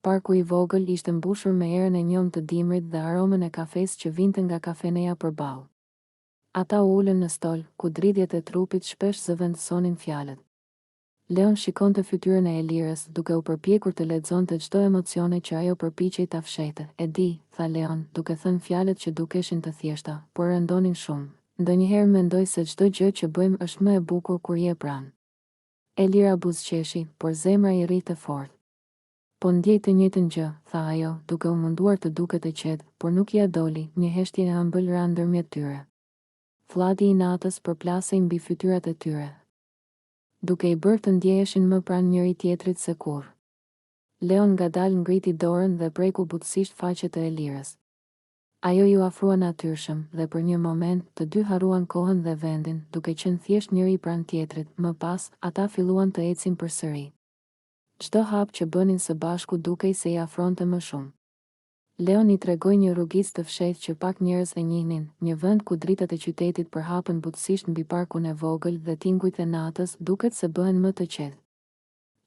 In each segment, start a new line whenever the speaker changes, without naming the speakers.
Parku I vogël ishte mbushur me erën e njom të dimrit dhe aromën e kafes që vinte nga kafeneja përballë. Ata u ulën në stol, ku dridhjet e trupit shpesh zëvendësonin fjalët. Leon shikonte fytyrën e Elirës, duke u përpjekur të lexonte çdo emocione që ajo përpiqej ta fshehte. E di, tha Leon, duke thënë fjalët që dukeshin të thjeshta, por rëndonin shumë. Ndonjëherë mendoj se çdo gjë që bëjmë është më e bukur kur je pranë. Elira buzëqeshi, por zemra I rrite fort. Po ndjej të njëjtën gjë, tha ajo, duke u munduar të duket e qetë, por nuk ia doli, një heshtje e ëmbël ra ndërmjet tyre. Fladi I natës përplasej mbi fytyrat e tyre, duke I bërë të ndjeheshin më pranë njëri tjetrit se kurrë. Leon ngadalë ngriti dorën dhe preku butësisht faqet e Elirës. Ajo ju afrua natyrshëm, dhe për një moment të dy harruan kohën dhe vendin, duke qenë thjesht njëri pranë tjetrit. Më pas, ata filluan të ecin përsëri. Çdo hap që bënin së bashku dukej se I afronte më shumë. Leon I tregoi një rrugicë të fshehtë që pak njerëz e njihnin, një vend ku dritat e qytetit përhapen butësisht mbi parkun e vogël dhe tingujt e natës duket se bëhen më të qetë.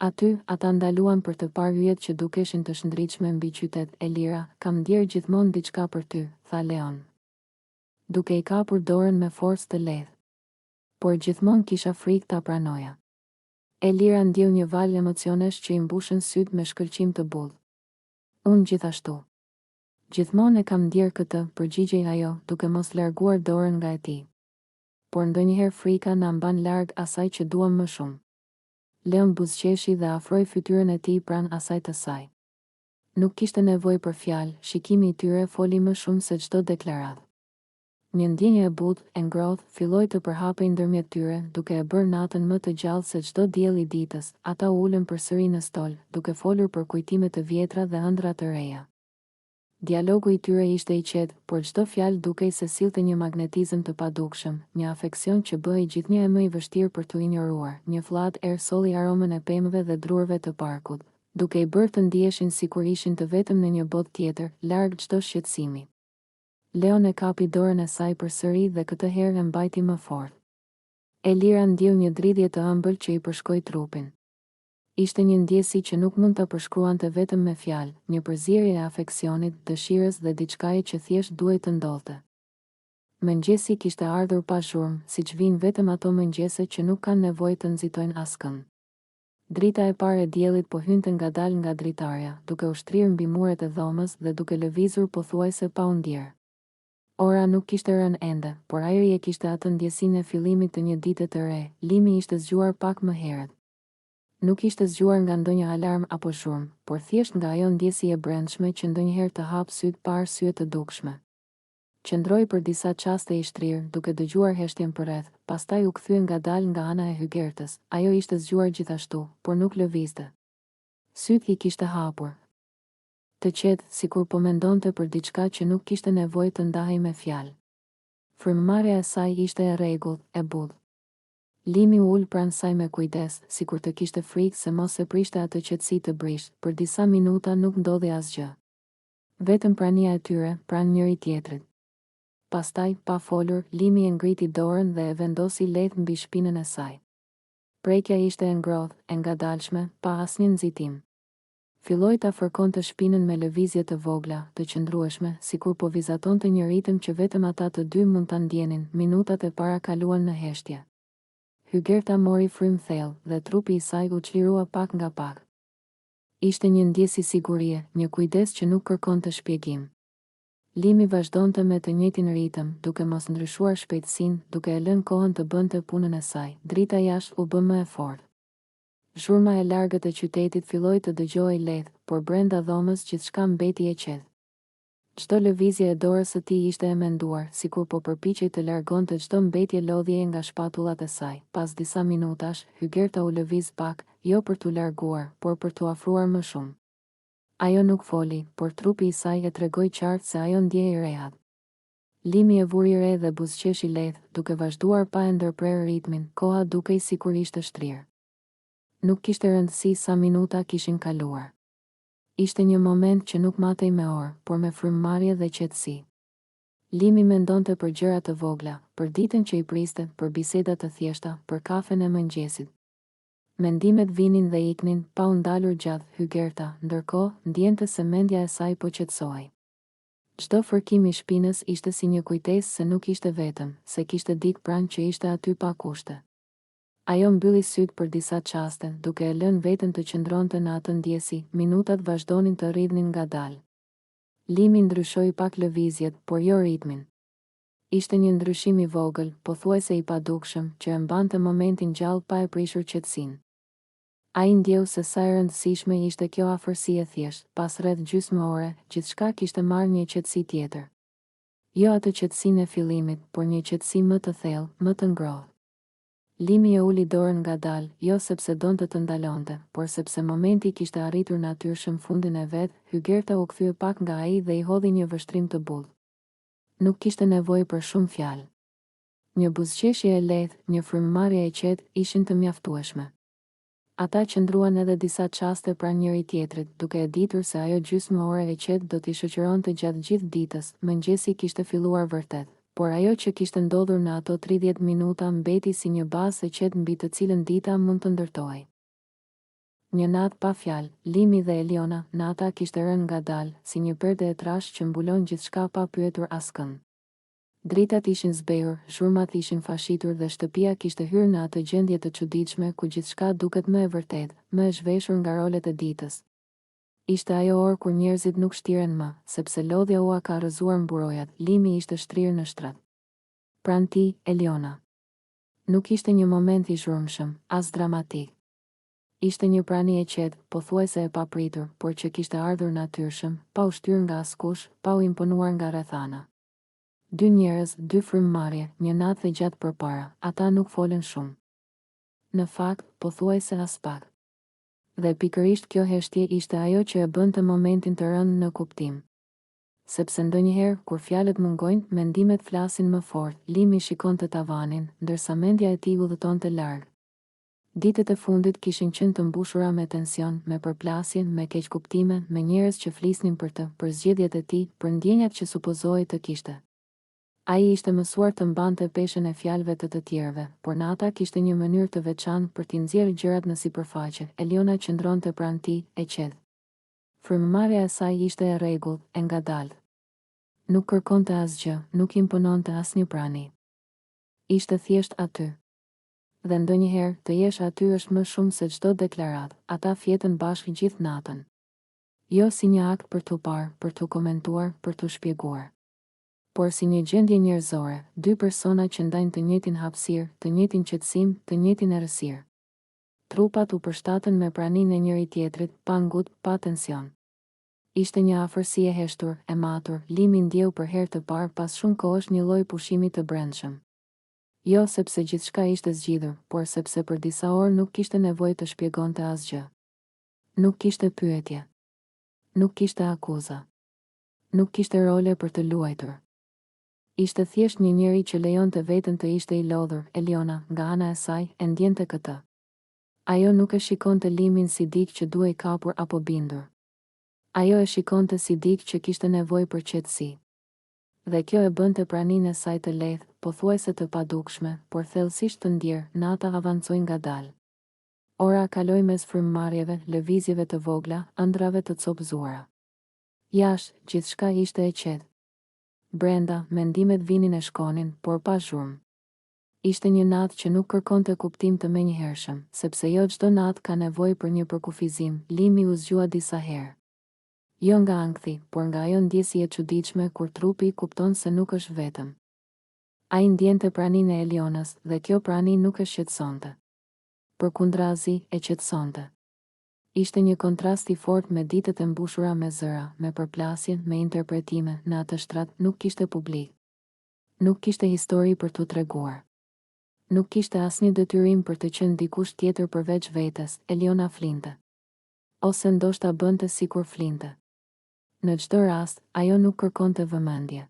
Aty, ata ndaluan për të parë yjet që dukeshin të shndritshme mbi qytet. Elira, kam ndjerë gjithmonë diçka për ty, tha Leon, duke I kapur dorën me forcë të lehtë. Por gjithmonë kisha frikë ta pranoja. Elira ndjeu një val emocionesh që I mbushën syt me shkëlqim të bull. Unë gjithashtu. Gjithmonë e kam ndjerë këtë, përgjigjej ajo, duke mos larguar dorën nga e tij. Por ndonjëherë frika na mban larg asaj që duam më shumë. Leon buzëqeshi dhe afroi fytyrën e tij pranë asaj të saj. Nuk kishte nevojë për fjalë, shikimi I tyre foli më shumë se çdo deklaratë. Një ndjenjë e butë, e ngrohtë, filloi të përhapej ndërmjet tyre, duke e bërë natën më të gjallë se çdo diell I ditës. Ata u ulën përsëri në stol, duke folur për kujtime të vjetra dhe ëndra të reja. Dialogu I tyre ishte I qetë, por çdo fjalë dukej se sillte një magnetizëm të padukshëm, një afeksion që bëhej gjithnjë më I vështirë për t'u injoruar. Një fllad erë solli aromën e pemëve dhe drurve të parkut, duke I bërë të ndiheshin sikur ishin të vetëm në një botë tjetër, larg çdo shqetësimi. Leon e kapi dorën e saj përsëri dhe këtë herë e mbajti më fort. Elira ndjeu një dridhje të ëmbël që I përshkoi trupin. Ishte një ndjesi që nuk mund ta përshkruante vetëm me fjalë, një përzierje e afeksionit, dëshirës dhe diçkaje që thjesht duhej të ndodhte. Mëngjesi kishte ardhur pa zhurmë, siç vijnë vetëm ato mëngjese që nuk kanë nevojë të nxitojnë askënd. Drita e parë e diellit po hynte ngadalë nga dritarja, duke u shtrirë mbi muret e dhomës dhe duke lëvizur pothuajse pa u ndjerë. Ora nuk kishte rënë ende, por ajri e kishte atë ndjesinë e fillimit të një dite të re. Limi ishte zgjuar pak më herët. Nuk ishte zgjuar nga ndonjë alarm apo zhurmë, por thjesht nga ajo ndjesi e brendshme që ndonjëherë të hap syt pa arsye të dukshme. Qëndroi për disa çaste I shtrirë, duke dëgjuar heshtjen përreth, pastaj u kthye ngadalë nga ana e hygertës. Ajo ishte zgjuar gjithashtu, por nuk lëvizte. Syt I kishte hapur. Të qetë, sikur po mendonte për diçka që nuk kishte nevojë të ndahej me fjalë. Frymëmarrja e saj ishte e rregullt, e butë. Limi u ul pranë saj me kujdes, sikur të kishte frikë se mos e prishte atë qetësi të brisht. Për disa minuta nuk ndodhi asgjë. Vetëm prania e tyre, pranë njëri tjetrit. Pastaj, pa folur, Limi e ngriti dorën dhe e vendosi lehtë mbi shpinën e saj. Prekja ishte e ngrohtë, e ngadalshme, pa asnjë nxitim. Filloi ta fërkonte shpinën me lëvizje të vogla, të qëndrueshme, sikur po vizatonte një ritëm që vetëm ata të dy mund ta ndjenin. Minutat e para kaluan në heshtje. Hygerta mori frymë thellë dhe trupi I saj u çlirua pak nga pak. Ishte një ndjesi sigurie, një kujdes që nuk kërkonte shpjegim. Limi vazhdonte me të njëjtin ritëm, duke mos ndryshuar shpejtësinë, duke e lënë kohën të bënte punën e saj. Drita jashtë u bë më e fortë. Zhurma e largët e qytetit filloi të dëgjohej lehtë, por brenda dhomës gjithçka mbeti e qetë. Çdo lëvizje e dorës së tij ishte e menduar, sikur po përpiqej të largonte çdo mbetje lodhjeje nga shpatullat e saj. Pas disa minutash, Hygerta u lëviz pak, jo për t'u larguar, por për t'u afruar më shumë. Ajo nuk foli, por trupi I saj e tregoi qartë se ajo ndjej rehat. Limi e vuri re dhe buzëqeshi lehtë, duke vazhduar pa e ndërprerë ritmin, koha dukej sikur ishte shtrirë. Nuk kishte rëndësi sa minuta kishin kaluar. Ishte një moment që nuk matej me orë, por me frymëmarrje dhe qetësi. Limi mendonte për gjëra të vogla, për ditën që I priste, për biseda të thjeshta, për kafen e mëngjesit. Mendimet vinin dhe iknin, pa u ndalur gjatë, Hygerta, ndërkohë, ndjente se mendja e saj po qetësohej. Çdo fërkim i shpinës ishte si një kujtesë se nuk ishte vetëm, se kishte dikë pranë që ishte aty pa kushte. Ajo mbylli sytë për disa çaste, duke e lënë veten të qëndronte në atë ndjesi, minutat vazhdonin të rridhnin ngadalë. Limi ndryshoi pak lëvizjet, por jo ritmin. Ishte një ndryshim i vogël, pothuajse i padukshëm, që e mbante momentin gjallë pa e prishur qetësinë. Ai ndjeu se sa e rëndësishme ishte kjo afërsi e thjeshtë, pas rreth gjysmë ore, gjithçka kishte marrë një qetësi tjetër. Jo atë qetësinë e fillimit, por një qetësi më të thellë, më të ngrohtë. Limi e uli dorën ngadalë, jo sepse donte të ndalonte, por sepse momenti kishte arritur natyrshëm fundin e vet. Hygerta u kthye pak nga ai dhe i hodhi një vështrim të butë. Nuk kishte nevojë për shumë fjalë. Një buzëqeshje e lehtë, një frymëmarrje e qetë ishin të mjaftueshme. Ata qëndruan edhe disa çaste pranë njëri tjetrit, duke e ditur se ajo gjysmë ore e qetë do t'i shoqëronte gjatë gjithë ditës. Mëngjesi kishte filluar vërtet, por ajo që kishte ndodhur në ato 30 minuta mbeti si një bazë e qetë mbi të cilën dita mund të ndërtohej. Një natë pa fjalë, Limi dhe Eliona, nata kishte rënë ngadalë, si një perde e trashë që mbulon gjithçka pa pyetur askënd. Dritat ishin zbehur, zhurmat ishin fashitur dhe shtëpia kishte hyrë në atë gjendje të çuditshme ku gjithçka duket më e vërtetë, më e zhveshur nga rolet e ditës. Ishte ajo orë kur njerëzit nuk shtiren më, sepse lodhja ua ka rrëzuar mburojat. Limi ishte shtrirë në shtrat. Pranë tij, Eliona. Nuk ishte një moment i zhurmshëm, as dramatik. Ishte një prani e qetë, pothuajse e papritur, por që kishte ardhur natyrshëm, pa u shtyrë nga askush, pa u imponuar nga rrethana. Dy njerëz, dy frymëmarrje, një natë dhe gjatë përpara, ata nuk folën shumë. Në fakt, pothuajse as pak. Dhe pikërisht kjo heshtje ishte ajo që e bënte momentin të rënë në kuptim. Sepse ndonjëherë, kur fjalët mungojnë, mendimet flasin më fort. Limi shikonte tavanin, ndërsa mendja e tij udhëtonte larg. Ditët e fundit kishin qenë të mbushura me tension, me përplasje, me keqkuptime, me njerëz që flisnin për të, për zgjedhjet e tij, për ndjenjat që supozohej të kishte. Ai ishte mësuar të mbante peshën e fjalëve të tjerëve, por nata kishte një mënyrë të veçantë për t'i nxjerrë gjërat në sipërfaqe. Eliona qëndronte pranë tij, e qetë. Frymëmarrja e saj ishte e rregullt, e ngadaltë. Nuk kërkonte asgjë, nuk impononte asnjë prani. Ishte thjesht aty. Dhe ndonjëherë, të jesh aty është më shumë se çdo deklaratë. Ata fjetën bashkë gjithë natën. Jo si një akt për t'u parë, për t'u komentuar, për t'u shpjeguar, por si një gjendje njerëzore, dy persona që ndajnë të njëjtin hapësirë, të njëjtin qetësim, të njëjtin errësirë. Trupat u përshtatën me praninë e njëri tjetrit, pa ngut, pa tension. Ishte një afërsi e heshtur, e matur. Limi ndjeu për herë të parë pas shumë kohësh një lloj pushimi të brendshëm. Jo sepse gjithçka ishte zgjidhur, por sepse për disa orë nuk kishte nevojë të shpjegonte asgjë. Nuk kishte pyetje. Nuk kishte akuza. Nuk kishte role për të luajtur. Ishte thjesht një njeri që lejonte veten të ishte i lodhur. Eliona, nga ana e saj, e ndjente këtë. Ajo nuk e shikonte Limin si dikë që duhej kapur apo bindur. Ajo e shikonte si dikë që kishte nevojë për qetësi. Dhe kjo e bënte praninë e saj të lehtë, pothuajse të padukshme, por thellësisht të ndjerë. Nata avancoi ngadalë. Ora kaloi mes frymëmarrjeve, lëvizjeve të vogla, ëndrave të copëzuara. Jashtë, gjithçka ishte e qetë. Brenda, mendimet vinin e shkonin, por pa zhurmë. Ishte një natë që nuk kërkonte kuptim të menjëhershëm, sepse jo çdo natë ka nevojë për një përkufizim. Limi u zgjua disa herë. Jo nga ankthi, por nga ajo ndjesje e çuditshme kur trupi kupton se nuk është vetëm. Ai ndjente praninë e Elionës dhe kjo prani nuk e shqetësonte. Përkundrazi, e qetësonte. Ishte një kontrast i fortë me ditët e mbushura me zëra, me përplasje, me interpretime. Në atë shtrat nuk kishte publik. Nuk kishte histori për t'u treguar. Nuk kishte asnjë detyrim për të qenë dikush tjetër përveç vetes. Eliona flinte. Ose ndoshta bënte sikur flinte. Në çdo rast, ajo nuk kërkonte vëmendje.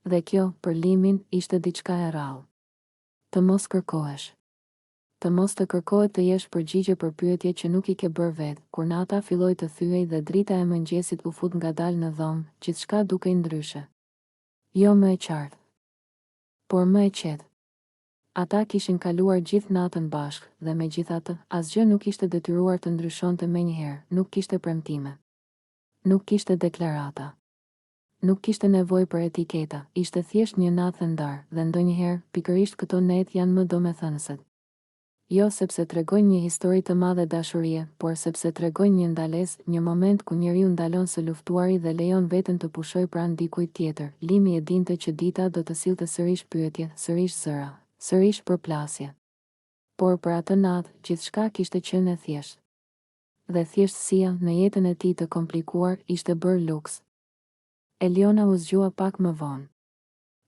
Dhe kjo, për Limin, ishte diçka e rrallë. Të mos kërkohesh. Të mos të kërkohet të jesh përgjigje për pyetje që nuk i ke bërë vetë. Kur nata filloi të thyej dhe drita e mëngjesit u fut ngadalë në dhomë, gjithçka dukej ndryshe. Jo më e qartë, por më e qetë. Ata kishin kaluar gjithë natën bashkë dhe megjithatë, asgjë nuk ishte detyruar të ndryshonte menjëherë, nuk kishte premtime. Nuk kishte deklarata. Nuk kishte nevojë për etiketa, ishte thjesht një natë e ndarë dhe ndonjëherë, pikërisht këto netë janë më domethënëset. Jo sepse tregojnë një histori të madhe dashurie, por sepse tregojnë një ndalesë, një moment ku njeriu ndalon së luftuari dhe lejon veten të pushojë pranë dikujt tjetër. Limi e dinte që dita do të sillte sërish pyetje, sërish zëra, sërish përplasje. Por për atë natë, gjithçka kishte qenë e thjeshtë. Dhe thjeshtësia në jetën e tij të komplikuar ishte bërë luks. Eliona u zgjua pak më vonë.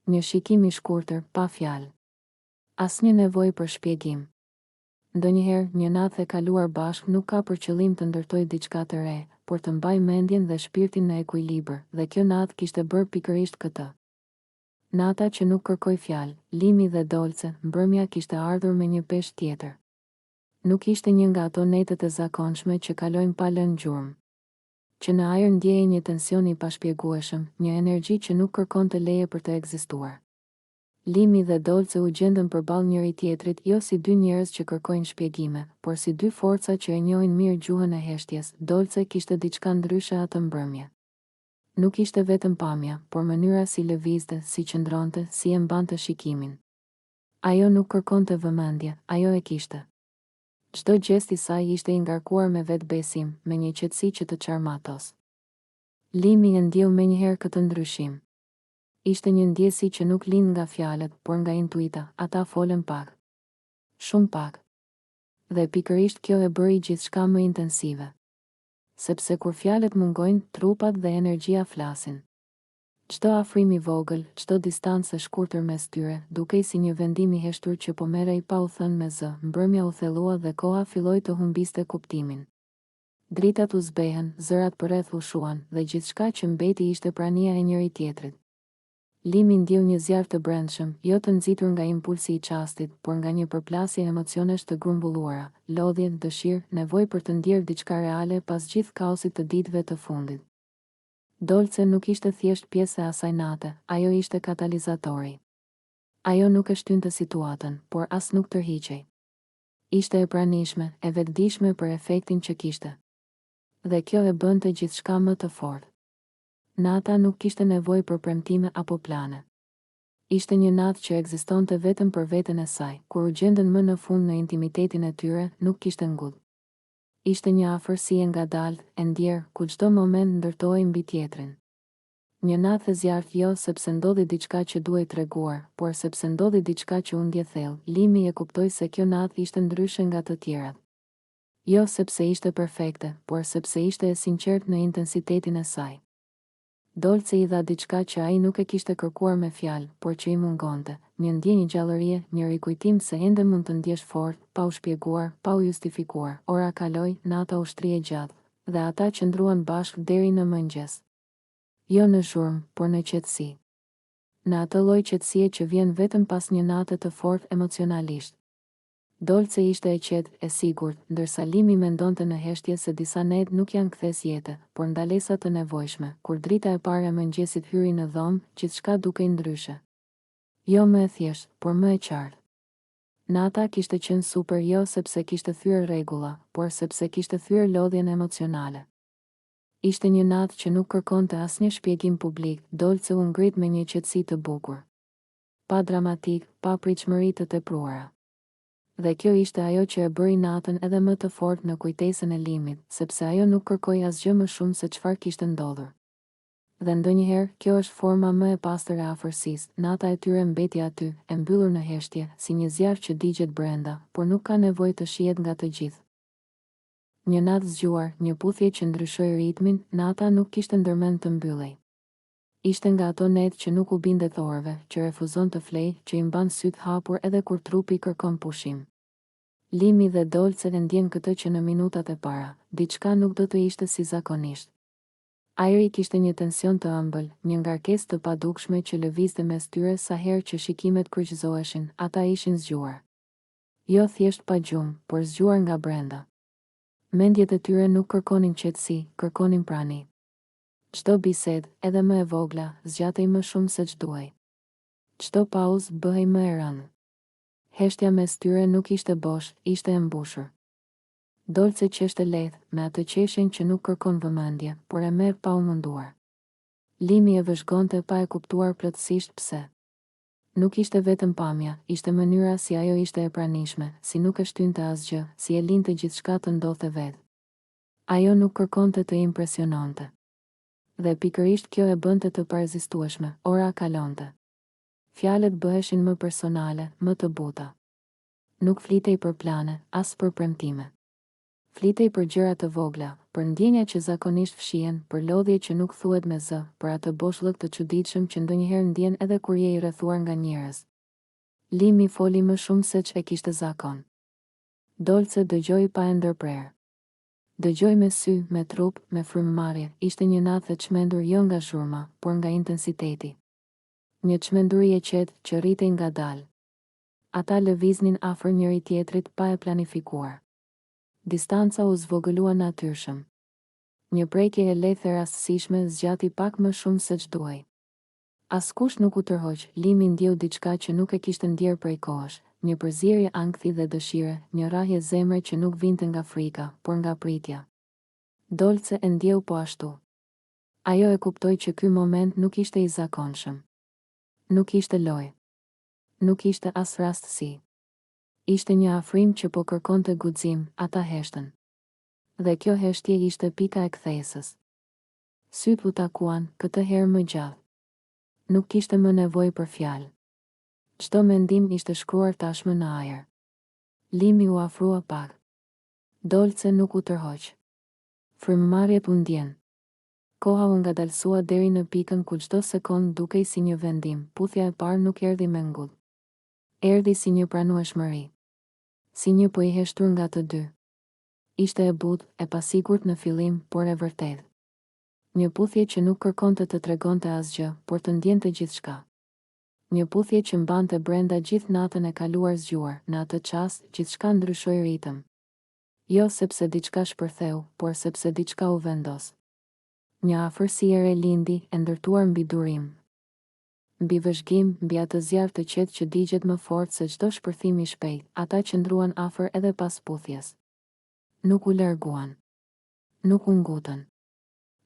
Një shikim i shkurtër, pa fjalë. Asnjë nevojë për shpjegim. Ndonjëherë, një natë e kaluar bashkë nuk ka për qëllim të ndërtojë diçka të re, por të mbajë mendjen dhe shpirtin në ekuilibër, dhe kjo natë kishte bërë pikërisht këtë. Nata që nuk kërkoi fjalë, Limi dhe Dolce, mbrëmja kishte ardhur me një peshë tjetër. Nuk ishte një nga ato netët e zakonshme që kalojnë pa lënë gjurmë. Që në ajër ndjehej një tension i pashpjegueshëm, një energji që nuk kërkonte leje për të ekzistuar. Limi dhe Dolce u gjendën përballë njëri tjetrit jo si dy njerëz që kërkojnë shpjegime, por si dy forca që e njohin mirë gjuhën e heshtjes. Dolce kishte diçka ndryshe atë mbrëmje. Nuk ishte vetëm pamja, por mënyra si lëvizte, si qëndronte, si e mbante shikimin. Ajo nuk kërkonte vëmendje, ajo e kishte. Çdo gjest i saj ishte i ngarkuar me vetbesim, me një qetësi që të çarmatos. Limi e ndjeu menjëherë këtë ndryshim. Ishte një ndjesi që nuk lind nga fjalët, por nga intuita, ata folën pak. Shumë pak. Dhe pikërisht kjo e bëri gjithçka më intensive. Sepse kur fjalët mungojnë, trupat dhe energjia flasin. Çdo afrim i vogël, çdo distancë e shkurtër mes tyre, dukej si një vendim i heshtur që po merrej pa u thënë me zë, mbrëmja u thellua dhe koha filloi të humbiste kuptimin. Dritat u zbehen, zërat përreth u shuan, dhe gjithçka që mbeti ishte prania e njëri tjetrit. Limi ndjeu një zjarr të brendshëm, jo të nxitur nga impulsi i çastit, por nga një përplasje emocionesh të grumbulluara, lodhje, dëshirë, nevojë për të ndjerë diçka reale pas gjithë kaosit të ditëve të fundit. Dolce nuk ishte thjesht pjesë e asaj nate, ajo ishte katalizatori. Ajo nuk e shtynte situatën, por as nuk tërhiqej. Ishte e pranishme, e vetëdijshme për efektin që kishte. Dhe kjo e bënte gjithçka më të fortë. Nata nuk kishte nevojë për premtime apo plane. Ishte një natë që ekzistonte vetëm për veten e saj, kur u gjendën më në fund në intimitetin e tyre, nuk kishte ngudh. Ishte një afërsi e ngadaltë, e ndjerë, ku çdo moment ndërtohej mbi tjetrin. Një natë e zjarrt jo sepse ndodhi diçka që duhej treguar, por sepse ndodhi diçka që u ndje thellë. Limi e kuptoi se kjo natë ishte ndryshe nga të tjerat. Jo sepse ishte perfekte, por sepse ishte e sinqertë në intensitetin e saj. Dolce i dha diçka që ai nuk e kishte kërkuar me fjalë, por që i mungonte, një ndjenjë gjallërie, një rikujtim se ende mund të ndjesh fort, pa u shpjeguar, pa u justifikuar. Ora kaloi, nata u shtrije gjatë, dhe ata qëndruan bashkë deri në mëngjes. Jo në zhurmë, por në qetësi. Në atë lloj qetësie që vjen vetëm pas një nate të fortë emocionalisht. Dolce ishte e qetë, e sigurt, ndërsa Limi mendonte në heshtje se disa netë nuk janë kthes jete, por ndalesa të nevojshme. Kur drita e parë e mëngjesit hyri në dhomë, gjithçka dukej ndryshe. Jo më e thjeshtë, por më e qartë. Nata kishte qenë super jo sepse kishte thyer rregulla, por sepse kishte thyer lodhjen emocionale. Ishte një natë që nuk kërkonte asnjë shpjegim publik. Dolce u ngrit me një qetësi të bukur. Pa dramatik, pa pritshmëri të tepruara. Dhe kjo ishte ajo që e bëri natën edhe më të fortë në kujtesën e Limit, sepse ajo nuk kërkoi asgjë më shumë se çfarë kishte ndodhur. Dhe ndonjëherë, kjo është forma më e pastër e afërsisë. Nata e tyre mbeti aty, e mbyllur në heshtje, si një zjarr që digjet brenda, por nuk ka nevojë të shihet nga të gjithë. Një natë zgjuar, një puthje që ndryshoi ritmin, nata nuk kishte ndërmend të mbyllej. Ishte nga ato netë që nuk u bindet orëve, që refuzon të flejë, që i mban sytë hapur edhe kur trupi kërkon pushim. Limi dhe Dolce e ndjen këtë që në minutat e para, diçka nuk do të ishte si zakonisht. Ajri kishte një tension të ëmbël, një ngarkesë të padukshme që lëvizte mes tyre sa herë që shikimet kryqëzoheshin, ata ishin zgjuar. Jo thjesht pa gjumë, por zgjuar nga brenda. Mendjet e tyre nuk kërkonin qetësi, kërkonin prani. Çdo bisedë, edhe më e vogla, zgjatej më shumë se ç'duhej. Çdo pauzë bëhej më e rëndë. Heshtja mes tyre nuk ishte bosh, ishte e mbushur. Dolce qeshte lehtë, me atë qeshin që nuk kërkon vëmendje, por e merr pa u munduar. Limi e vëzhgonte pa e kuptuar plotësisht pse. Nuk ishte vetëm pamja, ishte mënyra si ajo ishte e pranishme, si nuk e shtynte asgjë, si e linte gjithçka të ndodhte vetë. Ajo nuk kërkonte të impresiononte. Dhe pikërisht kjo e bënte të parezistueshme, ora kalonte. Fjalët bëheshin më personale, më të buta. Nuk flitej për plane, as për premtime. Flitej për gjëra të vogla, për ndjenja që zakonisht fshihen, për lodhje që nuk thuhet me zë, për atë boshllëk të çuditshëm që ndonjëherë ndjen edhe kur je i rrethuar nga njerëz. Limi foli më shumë se ç'e kishte zakon. Dolce dëgjoi pa e ndërprerë. Dëgjoi me sy, me trup, me frymëmarrje, ishte një natë e çmendur jo nga zhurma, por nga intensiteti. Një çmenduri e qetë që rritej ngadalë. Ata lëviznin afër njëri tjetrit pa e planifikuar. Distanca u zvogëlua natyrshëm. Një prekje e lehtë e rastësishme zgjati pak më shumë se ç'duhej. Askush nuk u tërhoq, Limi ndjeu diçka që nuk e kishte ndjer prej kohësh, një përzierje ankthi dhe dëshire, një rrahje zemre që nuk vinte nga frika, por nga pritja. Dolce e ndjeu po ashtu. Ajo e kuptoi që ky moment nuk ishte i zakonshëm. Nuk ishte lojë. Nuk ishte as rastësi. Ishte një afrim që po kërkonte guxim, ata heshtën. Dhe kjo heshtje ishte pika e kthesës. Syt u takuan, këtë herë më gjallë. Nuk kishte më nevojë për fjalë. Çdo mendim ishte shkruar tashmë në ajër. Limi u afrua pak. Dolce nuk u tërhoq. Frymëmarrjet u ndjen. Koha u ngadalsua deri në pikën ku çdo sekond dukej si një vendim, puthja e parë nuk erdhi me ngull. Erdhi si një pranueshmëri. Si një po i heshtur nga të dy. Ishte e butë, e pasigurt në fillim, por e vërtetë. Një puthje që nuk kërkonte të tregonte asgjë, por të ndjente gjithçka. Një puthje që mbante brenda gjithë natën e kaluar zgjuar, në atë çast gjithçka ndryshoi ritëm. Jo sepse diçka shpërtheu, por sepse diçka u vendos. Një afërsi e re lindi, e ndërtuar mbi durim. Mbi vëzhgim, mbi atë zjarr të qetë që digjet më fort se çdo shpërthim i shpejt, ata qëndruan afër edhe pas puthjes. Nuk u larguan. Nuk u ngutën.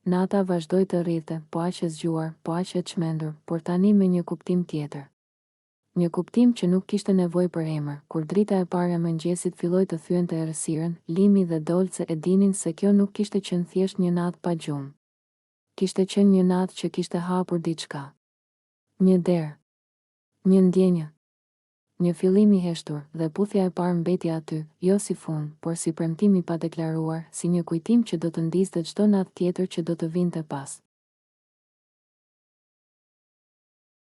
Nata vazhdoi të rrite, po aq e zgjuar, po aq e çmendur, por tani me një kuptim tjetër. Një kuptim që nuk kishte nevojë për emër. Kur drita e parë e mëngjesit filloi të thyente errësirën, Limi dhe Dolce e dinin se kjo nuk kishte qenë thjesht një natë pa gjumë. Kishte qenë një natë që kishte hapur diçka. Një derë. Një ndjenjë. Një fillim i heshtur, dhe puthja e parë mbeti aty, jo si fund, por si premtim i padeklaruar, si një kujtim që do të ndizte çdo natë tjetër që do të vinte pas.